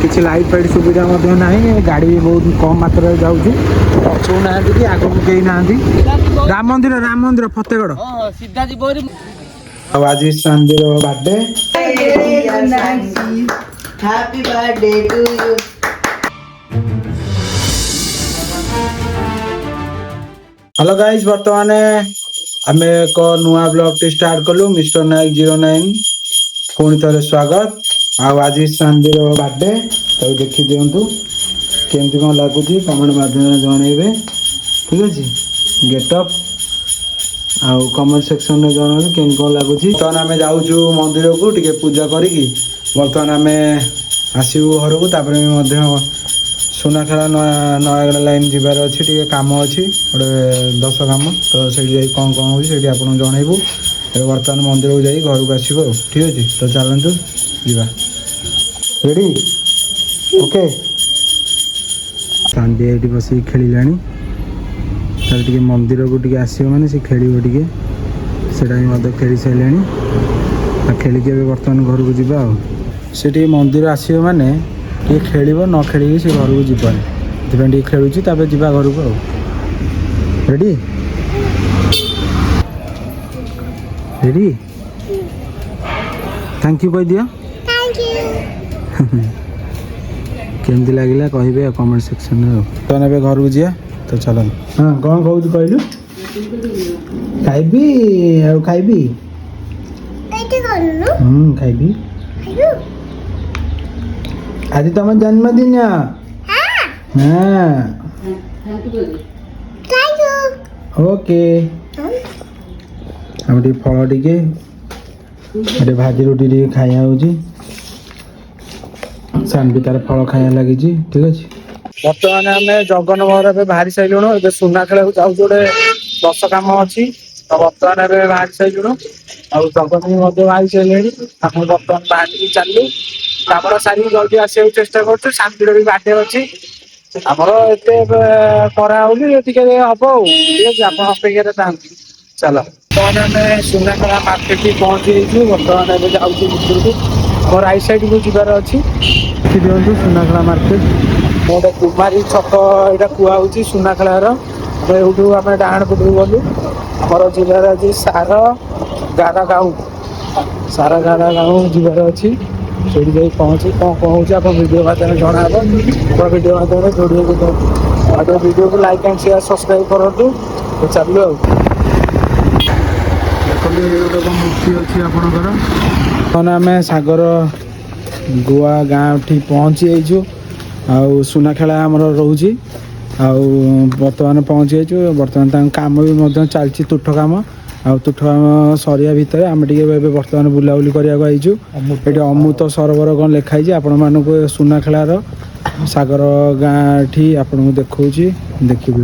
किसी light fight सुविधा गाड़ी भी बहुत कम मात्रा जाऊँगी पछू ना कि आग को कहीं ना राम मंदिर फतेगढ़ अब आज शांतिर birthday happy birthday to you. Hello guys बर्तमान आम एक नुआ ब्लॉग टी स्टार्ट कलु मिस्टर नायक 09 पुणी थे स्वागत आज शांतिर बर्थडे तो देखी दिंतु केमती कौन लगुच कमेंट माध्यम जनइबे ठीक अच्छे गेटअप आउ कमेंट सेक्शन में जन केमती कौन लगुच। बर्तमान आम जाऊँ मंदिर को टिके पूजा करी बर्तमान आम आसबू घर को सुनाखेड़ा नयागढ़ लाइन जीवार अच्छी टे कम अच्छी गोटे 10 काम तो से कौन कौन हो आपको जनइबू बर्तमान मंदिर को जाइए घर को आसो ठीक अच्छे तो चलतु जा रेडी ओके। सांडी ये बस खेला तार टे मंदिर को टे आस मैंने से खेल से खेली सारे खेलिकी बर्तमान घर को जा से मंदिर आसो मैंने ये खेल न खेल से घर को जीवन टे खेलुची तापर जा घर को रेडी रेडी थैंक यू कह दिया केमती लगे कहे कमेंट सेक्शन में तो ना घर को जा तो चल हाँ कौन कहूँ कहलु खाइबी खाइबी खाइबी आज तुम जन्मदिन हाँ ओके हम फल टे भाजी रोटी टे खाया सान भी तार फल खाया लगी ठीक अच्छे। बर्तमान आम जगन घर बाहरी सारूँ ए सुना खेला जाऊँ गोटे 10 काम अच्छी तो बर्तमान बाहरी सारूँ आउ जगन भी बाहरी सारे बर्तमान बाहर चलू कम सारी जल्दी आसा चेष्टा कर शांतिर भी बाटे अच्छी आमर एत कराऊनी हम आप अपेक्षा था चल बर्तमान आम सुनाखेड़ा मार्केट पहुँची बर्तमान जाऊँ भितर को आम राइट साइड को जीवार अच्छी दिखु सुनाखेड़ा मार्केट गोटे कुमारी छक यहाँ कहु सुनाखेड़ार यूँ आम डाण पटू गलु आमर जिलार अच्छी सार गारा गाँव जीवार अच्छी से पहुँची कौन कौन हो आप वीडियो माध्यम जनाब वीडियो माध्यम वीडियो को लाइक एंड शेयर सब्सक्राइब करूँ तो चलू मूर्ति अच्छी आपणकर आम सागर गुआ गाँव ठीक पहुँची जाइछु आउ सुनाखेड़ा आमर रोचे बर्तमान पहुँची जाइछु बर्तमान काम भी चलती तुठ काम आ तुठ काम सरिया भितर आम टे बर्तमान बुलाबुली करने आईचु ये अमृत सरोवर कौन लिखाई आपण मानक सुनाखेड़ार सागर गाँ ठी आपन को देखा देखिए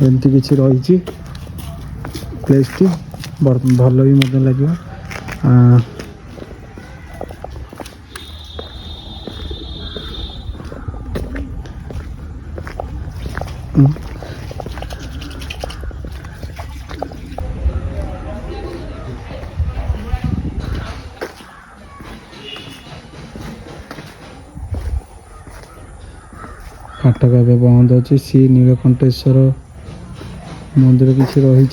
एमती किसी रही प्लेस टी भल भी मत लगे फाटक ए बंद अच्छी सी नीलकंठेश्वर मंदिर किसी रही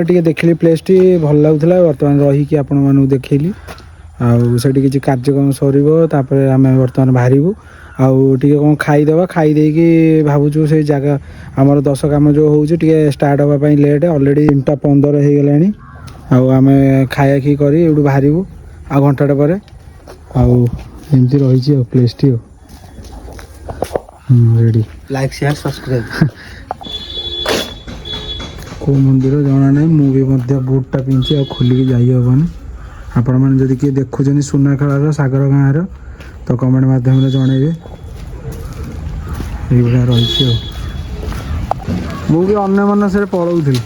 टे देखली प्लेस टी भल लगुला बर्तमान रहीकि आपण मानू देखली आठ किसी कार्यक्रम सर आम बर्तमान बाहर आउ टे कौन खाईदे खाईदे भावुँ से जगह आमर 10 काम जो हो स्टार्ट हाँपाई लेट अलरेडी 3:15 हो गलानी आम खाया खी कर बाहर आ घंटाटे पर आमती रही place T ready like share subscribe को मंदिर जना ना मुझे बुटटा पिंधि आ खोलिकी जाइबनी आपण मैंने जदि किए देखुं सुनाखेड़ार सागर गाँव तो कमेंट माध्यम जनइबे ये रही मुझे अन्य मनस पलाऊली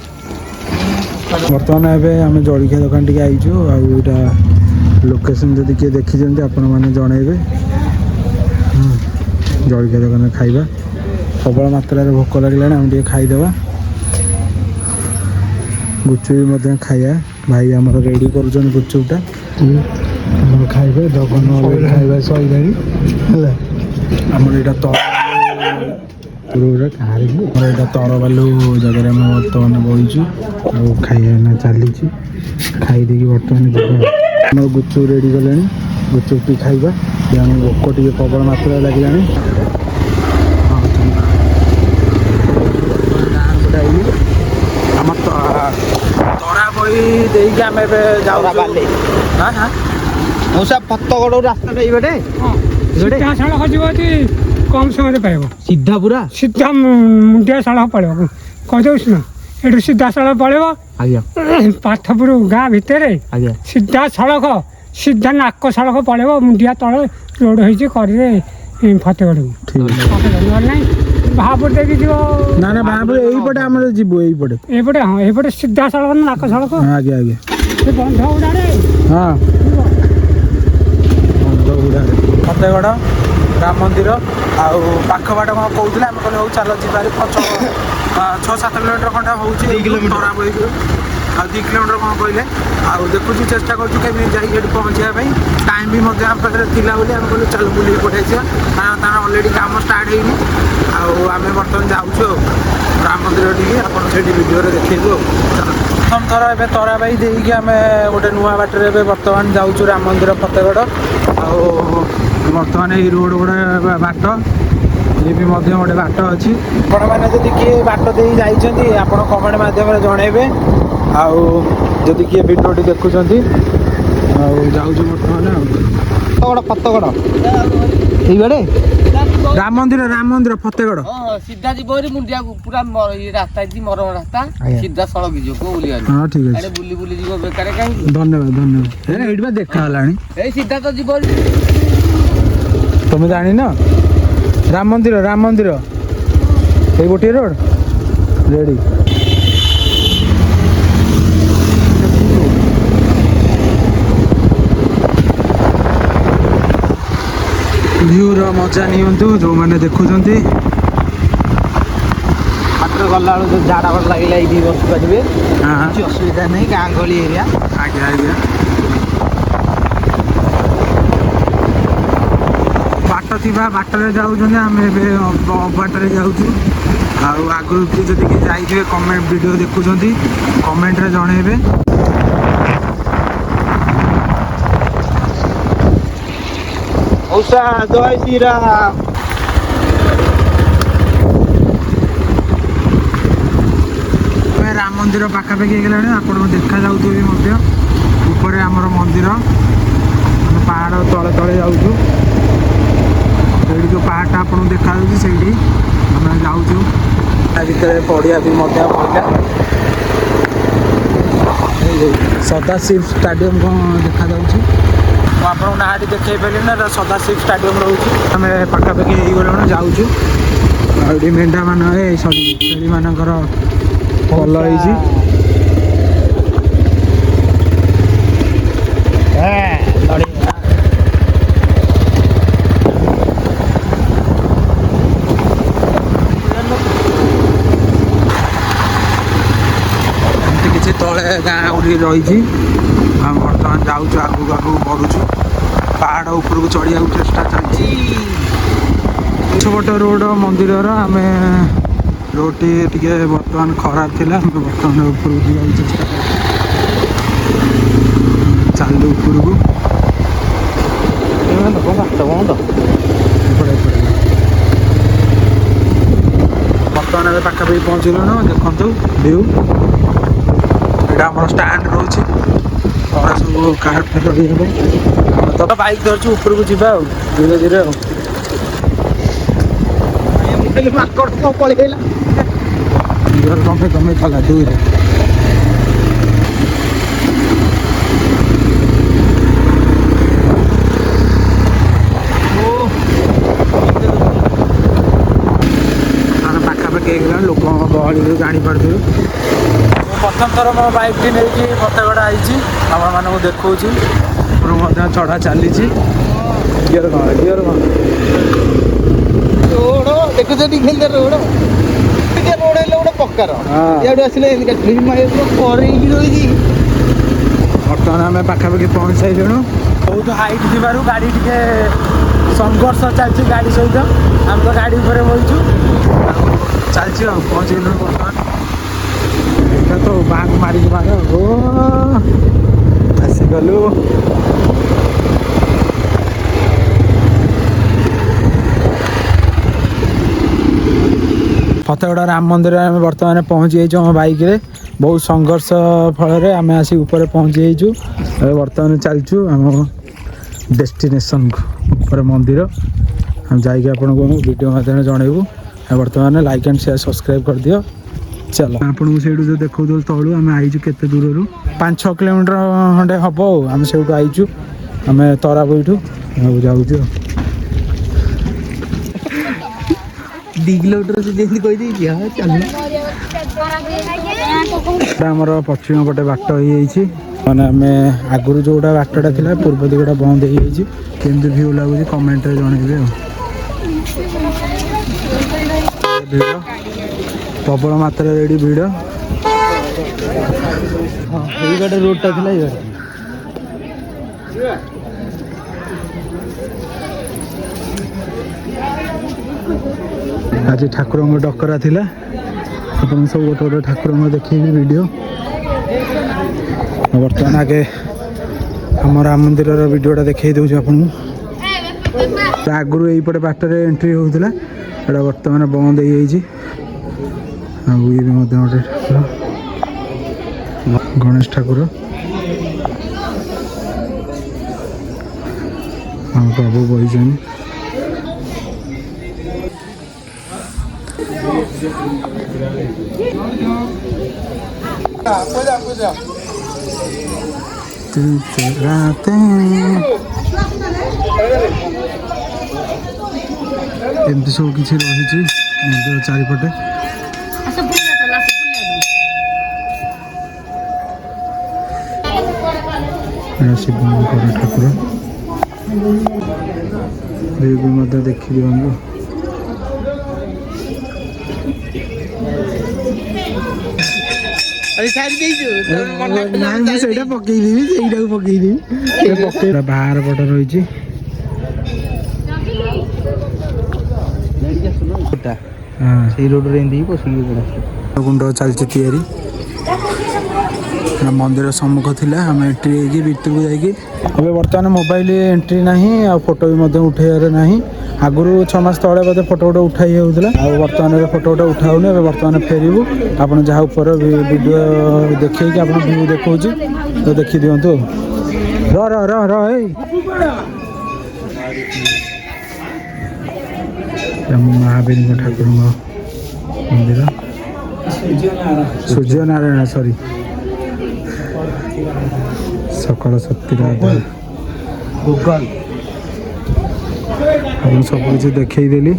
बर्तमान एवं आम जलखिया दुकान टे आईचु आईटा लोकेशन जदि किए देखी आपण मैंने जनइबे जलखिया दुकान खाइबा प्रबल मात्रा भोक लगे आम टे खाईदे गुपचुप खाया भाई आम रेडी कर गुपचुपटा खाइबे जगन खाଇବା सैलानी आमर यहाँ तरबालू जगह आम बर्तमान बहीचु खाइना चली खाईदे बर्तमान आम गुपचुप रेडी कले गुपचुप टी खाइबा आम भोक टे प्रबल मात्रा लगे आम तरा बही देकी आम जाऊ मौसा फतगड़ रास्ता ये सीधा सड़क जीव कम समय पाइब सीधा पूरा सीधा मुंडिया सड़क पड़े कहीदेस ना ये सीधा सड़क पड़े आज्ञा पाथपुर गाँ भितर आज्ञा सीधा सड़क सीधा नाक सड़क पड़े मुंडिया तले रोड हो फतेगढ़ ना बाहापुर देखी जीव ना ना बाहापुर यहीपटे आम जीव यहीपटे एपटे हाँ एपटे सीधा सड़क नाक सड़क आज्ञा आज्ञा बंध गुड़े हाँ फतेगढ़ राम मंदिर आउ पाख बाट कौन कहते आम कहले हूँ चल जी 6-7 किलोमीटर खंडा हो 2 किलोमीटर आ 2 किलोमीटर कौन कहले आउ देखु चेष्टा कर पहुँचा टाइम भी आम पाखे थिला बोली आम कहले चल बुल पठाई कारण तार अलरेडी काम स्टार्ट होनी आम बर्तमान जाऊँ राम मंदिर टी आप भिडियो देखू प्रथम थर ए तराबाई देकी आम गोटे नुआ बाटर बर्तमान जाऊँ राम मंदिर फतेगढ़ आउ बर्तमान ये रोड गोटे बाट ये भी गोटे बाट अच्छी आपण मैंने जदि किए बाट दे जाइए आप कमेंट मध्यम जनइबे आउ जदि किए भिडियोटी देखुं जाऊँ बर्तमान फतगड़ ये राम मंदिर फतेगढ़ सीधा जीव मुंडिया पूरा रास्ता मरम रास्ता सीधा सड़क जीव हाँ ठीक है बुली बुली जीव बेकार कहीं धन्यवाद धन्यवाद देखा सीधा तो जीव तुम जानी ना राम मंदिर ये गोटे रोड रेडी भ्यूर मजा नियंतु जो मैंने देखुं मात्र गला जो झाड़ा भर लगे ये बस पारे किसी असुविधा नहीं गाँ गहली एरिया आज्ञा आज्ञा बाट थी बाटर जाऊँ आम बाटर जाऊँ आगु जदि किए जाइए कमेंट वीडियो देखुं कमेंट जनइबे मौसा जय श्री राम राम मंदिर पाखापाखि होगा आप देखा जाऊे ऊपर आमर मंदिर पहाड़ तले तले जाऊँ जो पहाड़ आप देखा से आम जाऊँ भितर पड़िया भी पड़ा सदाशिव स्टाडियम कौन देखा जाऊँ आपको ना देखे पारे ना सदाशिव स्टाडियम रोचे आम पाखापाखि हो गलु जाऊँ मेढा मान सरी छेली मानकर कल हो किसी तले गाँ रही आम बर्तमान जाऊँ आगू आगू बढ़ुचु पहाड़ उपरको चढ़िया चेष्टा चलती पछपट रोड मंदिर आम रोडटी टे बर्तमान खराब थिला बर्तमान उपरको जाऊँ चेष्टा चलू उपरको बर्तमान पाखापाखि पहुँचल देखु भ्यू यहाँ आम स्टाण्ड रोचे सब कार तो बाइक धरचु ऊपर को जीवा धीरे धीरे कमे चला धीरे पाखापाखि लोक गहली जापारू प्रथम थर मो बाइक टी नहीं फतेगढ़ आई आपको देखा चढ़ा चली गियर रोड देखुछ रोड रोड ଗୋଟେ ପ୍ରକାର ହଁ। ଇଆଡୁ ଆସିଲେ ଏମିତି କାଟିଲି କରେଇକି ରହିଛି। ବର୍ତ୍ତମାନ ଆମେ ପାଖାପାଖି ପହଞ୍ଚି ସାରିଲୁଣୁ। ବହୁତ ହାଇଟ୍ ଥିବାରୁ ଗାଡ଼ି ଟିକେ ସଂଘର୍ଷ ଚାଲିଛି ଗାଡ଼ି ସହିତ। ଆମେ ତ ଗାଡ଼ି ଉପରେ ବଇଛୁ ଚାଲିଛି ଆଉ ପହଞ୍ଚିଗଲୁଣୁ ବର୍ତ୍ତମାନ। ଏଇଟା ତ ବାହାକୁ ମାରିକି ମାର ଓ ଆସିଗଲୁ। ଫତେଗଡ଼ ରାମ ମନ୍ଦିରରେ ଆମେ ବର୍ତ୍ତମାନ ପହଞ୍ଚି ଯାଇଛୁ ଆମ ବାଇକ୍ରେ। ବହୁତ ସଂଘର୍ଷ ଫଳରେ ଆମେ ଆସି ଉପରେ ପହଞ୍ଚି ଯାଇଛୁ। ଏବେ ବର୍ତ୍ତମାନ ଚାଲିଛୁ ଆମ ଡେଷ୍ଟିନେସନ୍କୁ ଉପରେ ମନ୍ଦିର। ଆମେ ଯାଇକି ଆପଣଙ୍କୁ ଭିଡ଼ିଓ ମାଧ୍ୟମରେ ଜଣାଇବୁ। ବର୍ତ୍ତମାନ ଲାଇକ୍ ଆଣ୍ଡ ସେୟାର ସବସ୍କ୍ରାଇବ୍ କରିଦିଅ। ଚାଲ ଆପଣଙ୍କୁ ସେଇଠୁ ଯେଉଁ ଦେଖାଉଥିଲୁ ତଳୁ ଆମେ ଆଇଛୁ କେତେ ଦୂରରୁ 5-6 କିଲୋମିଟର ଖଣ୍ଡେ ହେବ ଆଉ ଆମେ ସେଇଠୁ ଆଇଛୁ। ଆମେ ତରାବଇଠୁ ଯାଉଛୁ ଆଉ 2 କିଲୋମିଟର ସେ ଯେମିତି କହିଦେଇଛି ଚାଲୁ। ଆମର ପଶ୍ଚିମ ପଟେ ବାଟ ହେଇଯାଇଛି। ମାନେ ଆମେ ଆଗରୁ ଯେଉଁଟା ବାଟଟା ଥିଲା ପୂର୍ବ ଦିଗଟା ବନ୍ଦ ହେଇଯାଇଛି। କେମିତି ଭିଉ ଲାଗୁଛି କମେଣ୍ଟରେ ଜଣାଇବେ ଆଉ। ଭିଡ଼ ପ୍ରବଳ ମାତ୍ରାରେ ଏଠି ଭିଡ଼। ଏଇ ବାଟେ ରୋଡଟା ଥିଲା ଏଇ ବାଟେ। ଆଜି ଠାକୁରଙ୍କ ଡକରା ଥିଲା। ଆପଣଙ୍କୁ ସବୁ ଗୋଟେ ଗୋଟେ ଠାକୁରଙ୍କ ଦେଖେଇବି ଭିଡ଼ିଓ। ବର୍ତ୍ତମାନ ଆଗେ ଆମ ରାମ ମନ୍ଦିରର ଭିଡ଼ିଓଟା ଦେଖେଇ ଦେଉଛି ଆପଣଙ୍କୁ। ଆଗରୁ ଏଇପଟେ ବାଟରେ ଏଣ୍ଟ୍ରି ହେଉଥିଲା, ଏଇଟା ବର୍ତ୍ତମାନ ବନ୍ଦ ହେଇଯାଇଛି। ଆଉ ଇଏ ବି ମଧ୍ୟ ଗୋଟେ ଠାକୁର ଗଣେଶ ଠାକୁର। ଆମ ପ୍ରଭୁ ବହିଛନ୍ତି। ଏମିତି ସବୁ କିଛି ରହିଛି ମନ୍ଦିର ଚାରିପଟେ। ଶିବଙ୍କର ଠାକୁର ବି ମଧ୍ୟ ଦେଖି ଦିଅନ୍ତୁ। ନାଇଁ ମୁଁ ସେଇଟା ପକେଇଦେବି, ସେଇଟାକୁ ପକେଇଦେବି। ବାହାର ପଟ ରହିଛି। ସେଇ ରୋଡରେ ଏମିତି ପଶିକି କୁଣ୍ଡ ଚାଲିଛି ତିଆରି। ମନ୍ଦିର ସମ୍ମୁଖ ଥିଲା, ଆମେ ଏଣ୍ଟ୍ରି ହେଇକି ଭିତରକୁ ଯାଇକି ଏବେ ବର୍ତ୍ତମାନ ମୋବାଇଲ ଏଣ୍ଟ୍ରି ନାହିଁ ଆଉ ଫଟୋ ବି ମଧ୍ୟ ଉଠେଇବାର ନାହିଁ। ଆଗରୁ 6 ମାସ ତଳେ ବୋଧେ ଫଟୋ ଗୋଟେ ଉଠାଇ ହେଉଥିଲା, ଆଉ ବର୍ତ୍ତମାନ ଏବେ ଫଟୋ ଗୋଟେ ଉଠାଉନି। ଏବେ ବର୍ତ୍ତମାନ ଫେରିବୁ। ଆପଣ ଯାହା ଉପରେ ଭିଡ଼ିଓ ଦେଖେଇକି ଆପଣ ଭିଉ ଦେଖାଉଛି ତ ଦେଖିଦିଅନ୍ତୁ। ଏଇ ମହାବୀରଙ୍କ ଠାକୁରଙ୍କ ମନ୍ଦିର, ସୂର୍ଯ୍ୟନାରାୟଣ ସରି ସକଳ ଶକ୍ତିର ଗୁଗଲ ଆପଣ ସବୁ କିଛି ଦେଖେଇଦେଲି।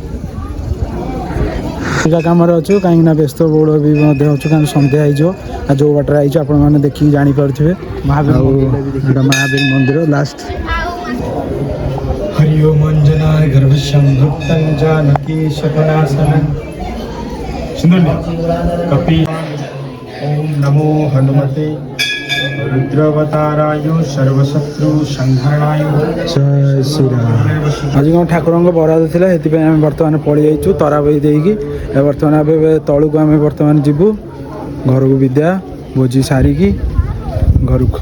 ଏକା କାମରେ ଅଛୁ କାହିଁକିନା ବ୍ୟସ୍ତ ବହୁଳ ବି ମଧ୍ୟ ଅଛୁ, କାରଣ ସନ୍ଧ୍ୟା ହେଇଯିବ। ଆଉ ଯେଉଁ ବାଟରେ ଆଇଛୁ ଆପଣମାନେ ଦେଖିକି ଜାଣିପାରୁଥିବେ। ଆଉ ଏଇଟା ମହାବୀର ମନ୍ଦିର ଲାଷ୍ଟ। ହରି ଓମ୍ ଅଞ୍ଜନାୟ ଗର୍ଭସଂଭୃକ୍ତଂ ଜାନକୀ ଶକନାଶନଂ କପି। ଓମ୍ ନମୋ ହନୁମତେ ରୁଦ୍ରବତାରାୟ ସର୍ବଶତ୍ରୁ ସଂହରଣାୟ ଜୟ ଶ୍ରୀରାମ। ଆଜି କ'ଣ ଠାକୁରଙ୍କ ବରାଦ ଥିଲା, ସେଥିପାଇଁ ଆମେ ବର୍ତ୍ତମାନ ପଳେଇ ଯାଇଛୁ ତରାବଇ ଦେଇକି। ବର୍ତ୍ତମାନ ଏବେ ତଳକୁ ଆମେ ବର୍ତ୍ତମାନ ଯିବୁ ଘରକୁ ବିଦ୍ୟା ଭୋଜି ସାରିକି ଘରକୁ।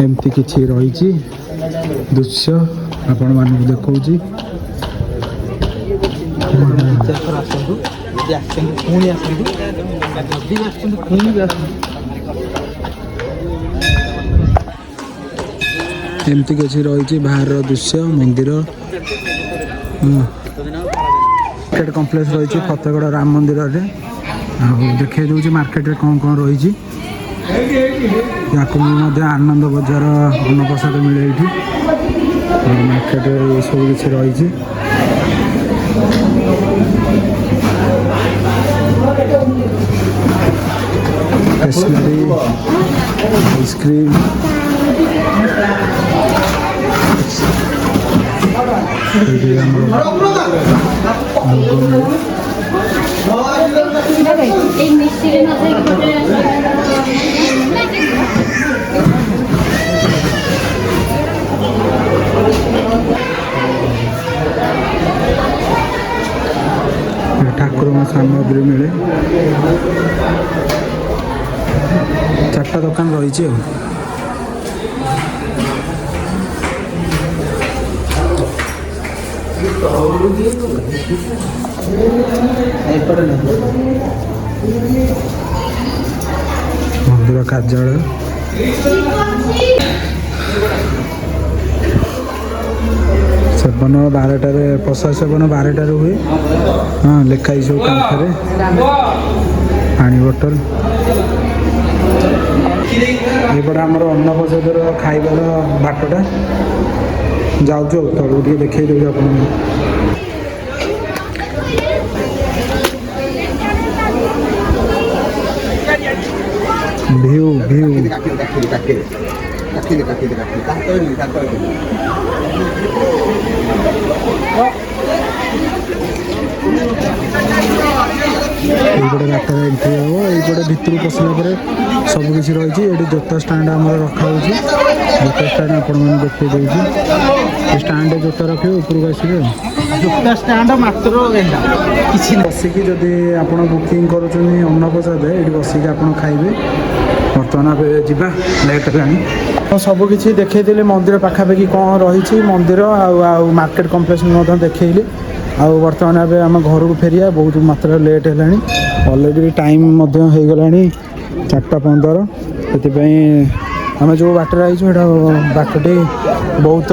ଏମିତି କିଛି ରହିଛି ଦୃଶ୍ୟ ଆପଣମାନଙ୍କୁ ଦେଖାଉଛି। ଆସନ୍ତୁ, ଯଦି ଆସନ୍ତୁ ପୁଣି ଆସନ୍ତୁ, ଯଦି ଆସନ୍ତୁ ପୁଣି ବି ଆସନ୍ତୁ। ଏମିତି କିଛି ରହିଛି ବାହାରର ଦୃଶ୍ୟ ମନ୍ଦିର। ମାର୍କେଟ କମ୍ପ୍ଲେକ୍ସ ରହିଛି ଫତେଗଡ଼ ରାମ ମନ୍ଦିରରେ। ଆଉ ଦେଖେଇ ଦେଉଛି ମାର୍କେଟରେ କ'ଣ କ'ଣ ରହିଛି। ୟାକୁ ମଧ୍ୟ ଆନନ୍ଦ ବଜାର ଅନ୍ନପ୍ରସାଦ ମିଳେ ଏଇଠି। ମାର୍କେଟରେ ଏସବୁ କିଛି ରହିଛି। ଷ୍ଟେସନାରୀ, ଆଇସ୍କ୍ରିମ୍, ଏଇଠି ଆମର ଠାକୁର ସାମଗ୍ରୀ ମିଳେ। 4ଟା ଦୋକାନ ରହିଛି ଆଉ। ମନ୍ଦିର କାର୍ଯ୍ୟାଳୟ ସେବନ 12ଟାରେ ପ୍ରସାଦ ସେବନ 12ଟାରେ ହୁଏ। ହଁ ଲେଖା ହେଇଛି ସବୁ କାନ୍ଥରେ। ପାଣି ବୋଟଲ ଏପଟେ ଆମର ଅନ୍ନପ୍ରସାଦର ଖାଇବାର ବାଟଟା ଯାଉଛୁ ଆଉ ତଳକୁ ଟିକେ ଦେଖେଇ ଦେଉଛି ଆପଣଙ୍କୁ। ଭିଉ এইପଟେ ବାଟରେ ଏଣ୍ଟ୍ରି ହେବ। ଏଇପଟେ ଭିତରୁ ପଶିଲା ପରେ ସବୁକିଛି ରହିଛି। ଏଠି ଜୋତା ଷ୍ଟାଣ୍ଡ ଆମର ରଖାହେଉଛି। ଜୋତା ଷ୍ଟାଣ୍ଡ ଆପଣମାନଙ୍କୁ ଦେଖେଇ ଦେଉଛି। ଏ ଷ୍ଟାଣ୍ଡରେ ଜୋତା ରଖିବେ ଉପରକୁ ଆସିବେ ଆଉ। ଜୋତା ଷ୍ଟାଣ୍ଡ ମାତ୍ର କିଛି ବସିକି ଯଦି ଆପଣ ବୁକିଂ କରୁଛନ୍ତି ଅନ୍ନପ୍ରସାଦ ଏଇଠି ବସିକି ଆପଣ ଖାଇବେ। ବର୍ତ୍ତମାନ ଏବେ ଯିବା ଲେଟ୍ ହେଲାଣି। ସବୁ କିଛି ଦେଖେଇଦେଲି ମନ୍ଦିର ପାଖାପାଖି କ'ଣ ରହିଛି ମନ୍ଦିର ଆଉ ମାର୍କେଟ କମ୍ପ୍ଲେକ୍ସ ମଧ୍ୟ ଦେଖେଇଲି। ଆଉ ବର୍ତ୍ତମାନ ଏବେ ଆମେ ଘରକୁ ଫେରିବା। ବହୁତ ମାତ୍ରାରେ ଲେଟ୍ ହେଲାଣି। ଅଲରେଡ଼ି ଟାଇମ୍ ମଧ୍ୟ ହେଇଗଲାଣି 4:15। ସେଥିପାଇଁ ଆମେ ଯେଉଁ ବାଟରେ ଆଇଛୁ ସେଇଟା ବାଟଟି ବହୁତ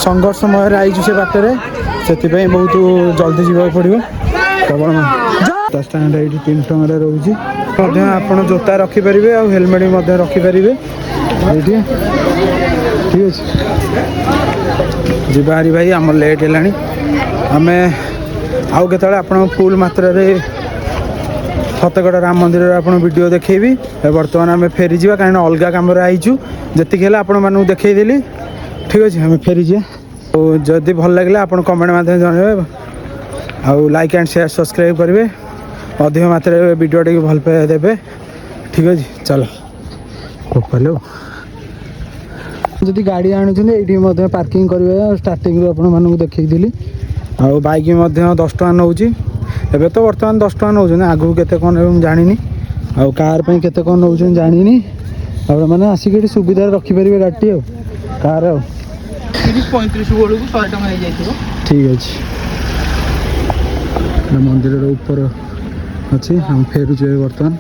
ସଂଘର୍ଷମୟରେ ଆଇଛୁ ସେ ବାଟରେ। ସେଥିପାଇଁ ବହୁତ ଜଲ୍ଦି ଯିବାକୁ ପଡ଼ିବ। କେବଳ ଜୋତା ଷ୍ଟାଣ୍ଡ ଏଇଠି 3 ଟଙ୍କାରେ ରହୁଛି। ମଧ୍ୟ ଆପଣ ଜୋତା ରଖିପାରିବେ ଆଉ ହେଲମେଟ୍ ମଧ୍ୟ ରଖିପାରିବେ ଏଇଠି। ଠିକ୍ ଅଛି ଯିବା ହାରି ଭାଇ, ଆମର ଲେଟ୍ ହେଲାଣି। ଆମେ ଆଉ କେତେବେଳେ ଆପଣଙ୍କୁ ଫୁଲ୍ ମାତ୍ରାରେ ଫତେଗଡ଼ ରାମ ମନ୍ଦିରରେ ଆପଣ ଭିଡ଼ିଓ ଦେଖେଇବି। ବର୍ତ୍ତମାନ ଆମେ ଫେରିଯିବା କାହିଁକିନା ଅଲଗା କାମରେ ଆଇଛୁ। ଯେତିକି ହେଲା ଆପଣମାନଙ୍କୁ ଦେଖେଇଦେଲି। ଠିକ୍ ଅଛି ଆମେ ଫେରିଯିବା। ଆଉ ଯଦି ଭଲ ଲାଗିଲା ଆପଣ କମେଣ୍ଟ ମାଧ୍ୟମରେ ଜଣାଇବେ ଆଉ ଲାଇକ୍ ଆଣ୍ଡ ସେୟାର ସବସ୍କ୍ରାଇବ୍ କରିବେ। ଅଧିକ ମାତ୍ରାରେ ଭିଡ଼ିଓଟିକୁ ଭଲ ପାଇବା ଦେବେ। ଠିକ୍ ଅଛି ଚାଲ କୋପାଲେ। ଯଦି ଗାଡ଼ି ଆଣୁଛନ୍ତି ଏଇଠି ମଧ୍ୟ ପାର୍କିଂ କରିବେ। ଷ୍ଟାର୍ଟିଂରୁ ଆପଣମାନଙ୍କୁ ଦେଖେଇଥିଲି। ଆଉ ବାଇକ୍ ମଧ୍ୟ 10 ଟଙ୍କା ନେଉଛି। ଏବେ ତ ବର୍ତ୍ତମାନ 10 ଟଙ୍କା ନେଉଛନ୍ତି, ଆଗକୁ କେତେ କ'ଣ ନେବେ ମୁଁ ଜାଣିନି। ଆଉ କାର୍ ପାଇଁ କେତେ କ'ଣ ନେଉଛନ୍ତି ଜାଣିନି। ଆପଣମାନେ ଆସିକି ଏଠି ସୁବିଧାରେ ରଖିପାରିବେ ଗାଡ଼ିଟି ଆଉ କାର୍ ଆଉ 35 ବେଳକୁ 100 ଟଙ୍କା ହେଇଯାଇଥିବ। ଠିକ୍ ଅଛି। ମନ୍ଦିରର ଉପର ଅଛି। ଆମେ ଫେରୁଛୁ ବର୍ତ୍ତମାନ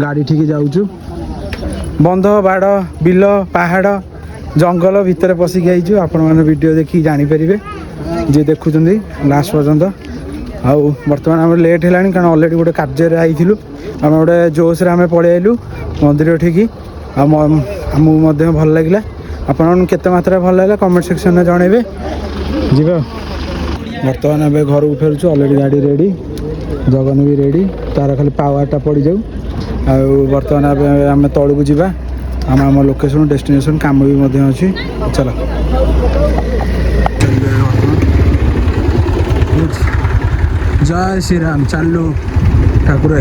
ଗାଡ଼ି ଠିକି ଯାଉଛୁ। ବନ୍ଧ ବାଡ଼ ବିଲ ପାହାଡ଼ ଜଙ୍ଗଲ ଭିତରେ ପଶିକି ଆଇଛୁ। ଆପଣମାନେ ଭିଡ଼ିଓ ଦେଖିକି ଜାଣିପାରିବେ ଯିଏ ଦେଖୁଛନ୍ତି ଲାଷ୍ଟ ପର୍ଯ୍ୟନ୍ତ। ଆଉ ବର୍ତ୍ତମାନ ଆମର ଲେଟ୍ ହେଲାଣି କାରଣ ଅଲରେଡ଼ି ଗୋଟେ କାର୍ଯ୍ୟରେ ଆଇଥିଲୁ। ଆମେ ଗୋଟେ ଜୋସ୍ରେ ଆମେ ପଳେଇ ଆଇଲୁ ମନ୍ଦିର ଠିକି। ଆଉ ଆମକୁ ମଧ୍ୟ ଭଲ ଲାଗିଲା। ଆପଣମାନଙ୍କୁ କେତେ ମାତ୍ରାରେ ଭଲ ଲାଗିଲା କମେଣ୍ଟ ସେକ୍ସନରେ ଜଣାଇବେ। ଯିବା ବର୍ତ୍ତମାନ ଏବେ ଘରକୁ ଫେରୁଛୁ। ଅଲରେଡ଼ି ଗାଡ଼ି ରେଡ଼ି, ଜଗନ ବି ରେଡ଼ି। ତାର ଖାଲି ପାୱାରଟା ପଡ଼ିଯାଉ। ଆଉ ବର୍ତ୍ତମାନ ଏବେ ଆମେ ତଳକୁ ଯିବା। ଆମେ ଆମ ଲୋକେସନ୍ ଡେଷ୍ଟିନେସନ୍ କାମ ବି ମଧ୍ୟ ଅଛି। ଚାଲ ଜୟ ଶ୍ରୀରାମ ଚାଲୁ ଠାକୁର।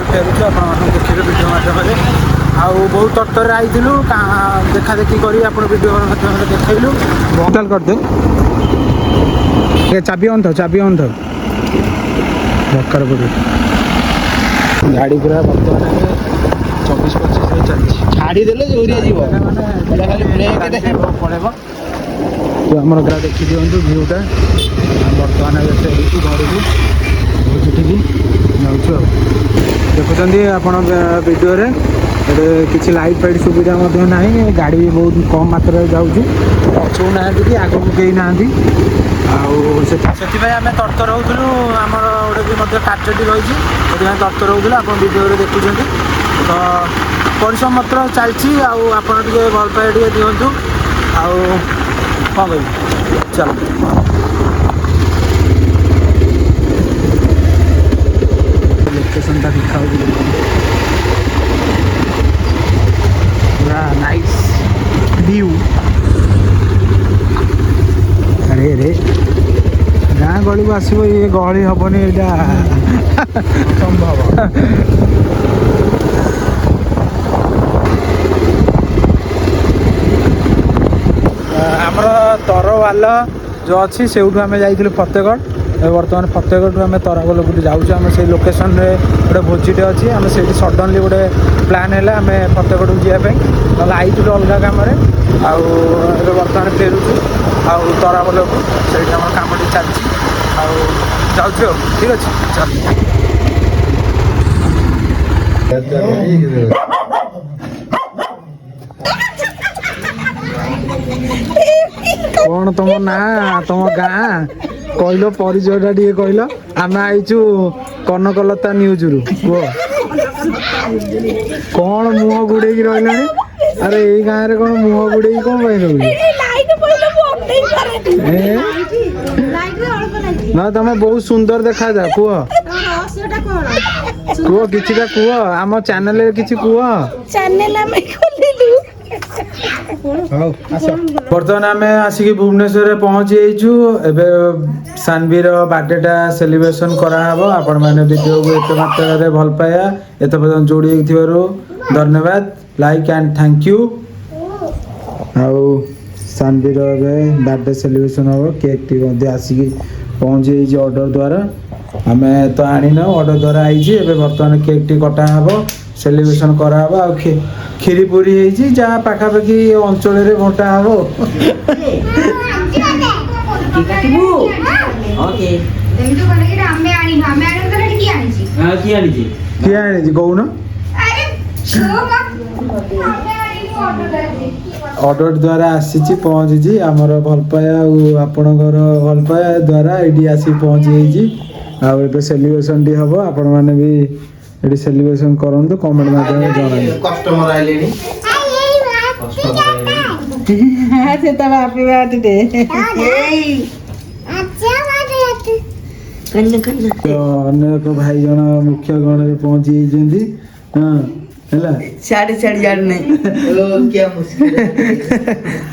ଫେରୁଛୁ ଆପଣମାନଙ୍କୁ ଦେଖିବେ ଭିଡ଼ିଓ ମାଧ୍ୟମରେ। ଆଉ ବହୁତ ତରତରରେ ଆଇଥିଲୁ ଦେଖା ଦେଖି କରି ଆପଣ ଭିଡ଼ିଓ ମାଧ୍ୟମରେ ଦେଖେଇଲୁ। ଟୋଟାଲ କରିଦେ ଚାବି ଅନ୍ଥାଉ ଦରକାର ପଡ଼ିବ। ଗାଡ଼ି ପୁରା ବର୍ତ୍ତମାନ 24-25ରେ ଚାଲିଛି। ଛାଡ଼ିଦେଲେ ଜୋରିଆ ଯିବ ପଳେଇବ। ତୁ ଆମର ଗାଁ ଦେଖିଦିଅନ୍ତୁ ଭିଉଟା। ବର୍ତ୍ତମାନ ଏବେ ଫେରୁଛୁ ଘରକୁ। ବୁଝିଠିକି ଯାଉଛୁ ଆଉ ଦେଖୁଛନ୍ତି ଆପଣ ଭିଡ଼ିଓରେ। ଏଠି କିଛି ଲାଇଟ୍ ଫାଇଟ୍ ସୁବିଧା ମଧ୍ୟ ନାହିଁ। ଗାଡ଼ି ବି ବହୁତ କମ୍ ମାତ୍ରାରେ ଯାଉଛି। ପଛକୁ ନାହାନ୍ତି କି ଆଗକୁ କେହି ନାହାନ୍ତି। ଆଉ ସେଥିପାଇଁ ଆମେ ତରତର ହେଉଥିଲୁ। ଆମର ଗୋଟେ ବି ମଧ୍ୟ କାର୍ଯ୍ୟଟି ରହିଛି, ସେଥିପାଇଁ ତରତର ହେଉଥିଲୁ। ଆପଣ ଭିଡ଼ିଓରେ ଦେଖୁଛନ୍ତି ତ ପରିଶ୍ରମ ମାତ୍ର ଚାଲିଛି। ଆଉ ଆପଣ ଟିକେ ଭଲ ପାଇବା ଟିକେ ଦିଅନ୍ତୁ। ଆଉ କ'ଣ କହିବି ଚାଲ ଲୋକେସନଟା ଦେଖାଉଛି ପୁରା ନାଇସ୍ ଭିଉ। ଆରେ ଗାଁ ଗହଳିକୁ ଆସିବ ଇଏ ଗହଳି ହବନି ଏଇଟା ସମ୍ଭବ। ଆମର ତରୱାଲ ଯେଉଁ ଅଛି ସେଇଠୁ ଆମେ ଯାଇଥିଲୁ ଫତେଗଡ଼। ବର୍ତ୍ତମାନ ଫତେଗଡ଼ରୁ ଆମେ ତରାବଲକୁ ଯାଉଛୁ। ଆମେ ସେଇ ଲୋକେସନରେ ଗୋଟେ ଭୋଜିଟେ ଅଛି, ଆମେ ସେଇଠି ସଡ଼ନଲି ଗୋଟେ ପ୍ଲାନ୍ ହେଲା ଆମେ ଫତେଗଡ଼କୁ ଯିବା ପାଇଁ, ନହେଲେ ଆଇଥିଲୁ ଅଲଗା କାମରେ। ଆଉ ଏବେ ବର୍ତ୍ତମାନ ଫେରୁଛୁ ଆଉ ତରାବଲକୁ, ସେଇଠି ଆମର କାମଟି ଚାଲିଛି ଆଉ ଯାଉଛୁ ଆଉ। ଠିକ୍ ଅଛି ଚାଲ। କ'ଣ ତମ ନାଁ ତମ ଗାଁ କହିଲ, ପରିଚୟଟା ଟିକେ କହିଲ। ଆମେ ଆଇଛୁ କନକଲତା ନ୍ୟୁଜରୁ। କୁହ କ'ଣ ମୁହଁ ଘୋଡ଼େଇକି ରହିଲାଣି? ଆରେ ଏଇ ଗାଁରେ କ'ଣ ମୁହଁ ଘୋଡ଼େଇକି କ'ଣ ପାଇଁ ରହୁଛି? ନା ତମେ ବହୁତ ସୁନ୍ଦର ଦେଖାଯାଅ। କୁହ କୁହ କିଛିଟା କୁହ, ଆମ ଚ୍ୟାନେଲରେ କିଛି କୁହ। ବର୍ତ୍ତମାନ ଆମେ ଆସିକି ଭୁବନେଶ୍ୱରରେ ପହଞ୍ଚି ଯାଇଛୁ। ଏବେ ସାନଭିର ବାର୍ଥଡେଟା ସେଲିବ୍ରେସନ୍ କରାହେବ। ଆପଣମାନେ ଭିଡ଼ିଓକୁ ଏତେ ମାତ୍ରାରେ ଭଲ ପାଇବା ଏତେ ପର୍ଯ୍ୟନ୍ତ ଯୋଡ଼ି ହେଇଥିବାରୁ ଧନ୍ୟବାଦ। Like and thank you. ଆଉ ସାନଭିର ଏବେ ବାର୍ଥଡେ ସେଲିବ୍ରେସନ୍ ହେବ। କେକ୍ଟି ମଧ୍ୟ ଆସିକି ପହଞ୍ଚି ଯାଇଛି ଅର୍ଡ଼ର ଦ୍ୱାରା। ଆମେ ତ ଆଣିନୁ, ଅର୍ଡ଼ର ଦ୍ୱାରା ଆଇଛି। ଏବେ ବର୍ତ୍ତମାନ କେକ୍ଟି କଟା ହେବ, ସେଲିବ୍ରେସନ୍ କରାହେବ। ଆଉ କ୍ଷୀରି ପୁରୀ ହେଇଛି, ଯାହା ପାଖାପାଖି ଅଞ୍ଚଳରେ ବଣ୍ଟା ହେବ। କିଏ ଆଣିଛି କହୁନ? ଅର୍ଡ଼ର ଦ୍ୱାରା ଆସିଛି, ପହଞ୍ଚିଛି। ଆମର ଭଲ ପାଇବା ଆଉ ଆପଣଙ୍କର ଭଲ ପାଇବା ଦ୍ୱାରା ଏଇଠି ଆସିକି ପହଞ୍ଚି ଯାଇଛି। ଆଉ ଏବେ ସେଲିବ୍ରେସନ୍ଟି ହେବ। ଆପଣମାନେ ବି ଏଠି ସେଲିବ୍ରେସନ୍ କରନ୍ତୁ, କମେଣ୍ଟ ମାଧ୍ୟମରେ ଜଣାନ୍ତୁ। କଷ୍ଟମର ଆଇଲେଣି। ତ ଅନ୍ୟ ଏକ ଭାଇ ଜଣ ମୁଖ୍ୟ ଗଣରେ ପହଞ୍ଚି ଯାଇଛନ୍ତି। ହଁ ହେଲା, ଛାଡ଼ି ଜାଣି ନାହିଁ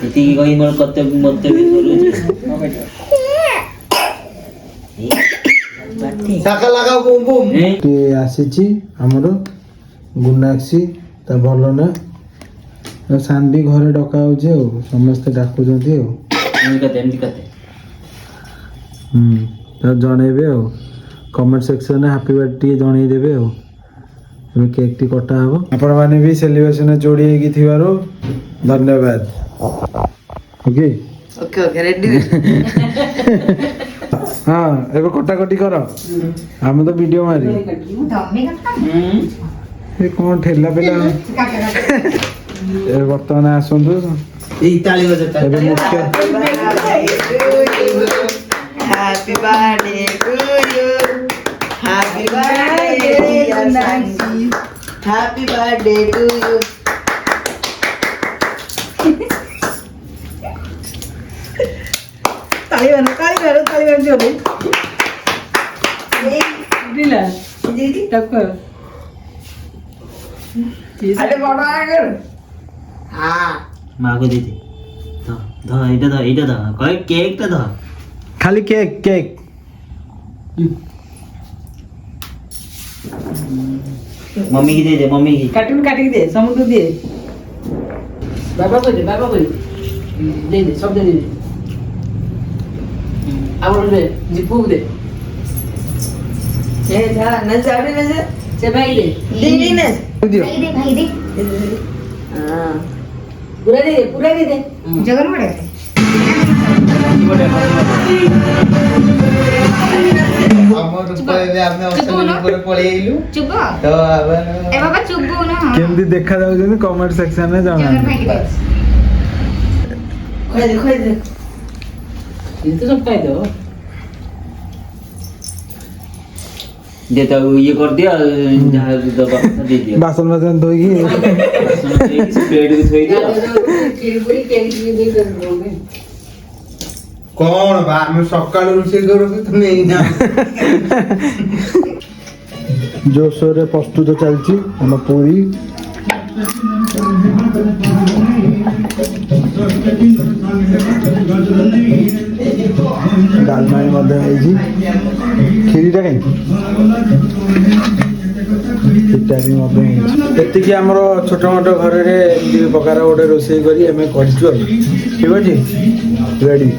ଏତିକି କହି ମୋର କର୍ତ୍ତବ୍ୟ ମତେ ବି କରୁଛି। କିଏ ଆସିଛି ଆମର ଗୁନାକ୍ସି, ତା ଭଲ ନା ସାନଭି ଘରେ ଡକା ହେଉଛି ଆଉ ସମସ୍ତେ ଡାକୁଛନ୍ତି ଆଉ। ତ ଜଣେଇବେ ଆଉ କମେଣ୍ଟ ସେକ୍ସନରେ ହାପି ବାର୍ଥଡେ ଟିକେ ଜଣେଇଦେବେ ଆଉ। ଏବେ କେକ୍ଟି କଟା ହେବ। ଆପଣମାନେ ବି ସେଲିବ୍ରେସନରେ ଯୋଡ଼ି ହେଇକି ଥିବାରୁ ଧନ୍ୟବାଦ। Okay ready. ହଁ ଏବେ କଟାକଟି କର, ଆମେ ତ ଭିଡ଼ିଓ ମାରି। ଏ କ'ଣ ଠେଲା ପେଲା। ଏବେ ବର୍ତ୍ତମାନ ଆସନ୍ତୁ, ଏବେ ମୁଖ୍ୟ Happy birthday to you. Happy birthday dear Sanji. Happy birthday to you. ताली बनो जोरे। दिला जी टक्कर अरे बड़ा आगर हाँ माँ को दे दे। এইটা দাও কয় কেকটা দাও। खाली केक केक मम्मी की दे दे, मम्मी की। कार्टून काट के दे समुद्र दे बाबा को दे दे सब दे अब दे जिपू दे ये था न जावे न से भाई दे न भाई दे हां पूरा दे दे जगन बड़े ଆମର ଉପରେ ଆମେ ଅସଲି ଉପରେ ପଳେଇ ଆଇଲୁ चुप ତ ए बाबा चुप ना କେମିତି ଦେଖା ଯାଉଛନ୍ତି କମେଣ୍ଟ ସେକ୍ସନରେ जगन ଜଣାନ୍ତୁ। भाई दे खोल दे ये तो सब खाई दो देता ये कर दिया जहाँ दबा दे दिया ବାସନ ବାସନ ଧୋଇକି प्लेट भी थोड़ी दिया पूरी केक दे दोगे कौन बा मैं सकाळू रोषेई करूँ तुम एइना ଜୋରସୋରରେ ପ୍ରସ୍ତୁତ ଚାଲିଛି ଆମ ପୁରୀ। ଡାଲମା ମଧ୍ୟ ହେଇଛି କ୍ଷୀରିଟା କାହିଁ ସେଟା ବି ମଧ୍ୟ ହେଇଛି। ଏତିକି ଆମର ଛୋଟ ମୋଟ ଘରରେ ଏମିତି ପ୍ରକାର ଗୋଟେ ରୋଷେଇ କରି ଆମେ କରିଛୁ ଆଉ ଠିକ୍ ଅଛି ରେଡ଼ି।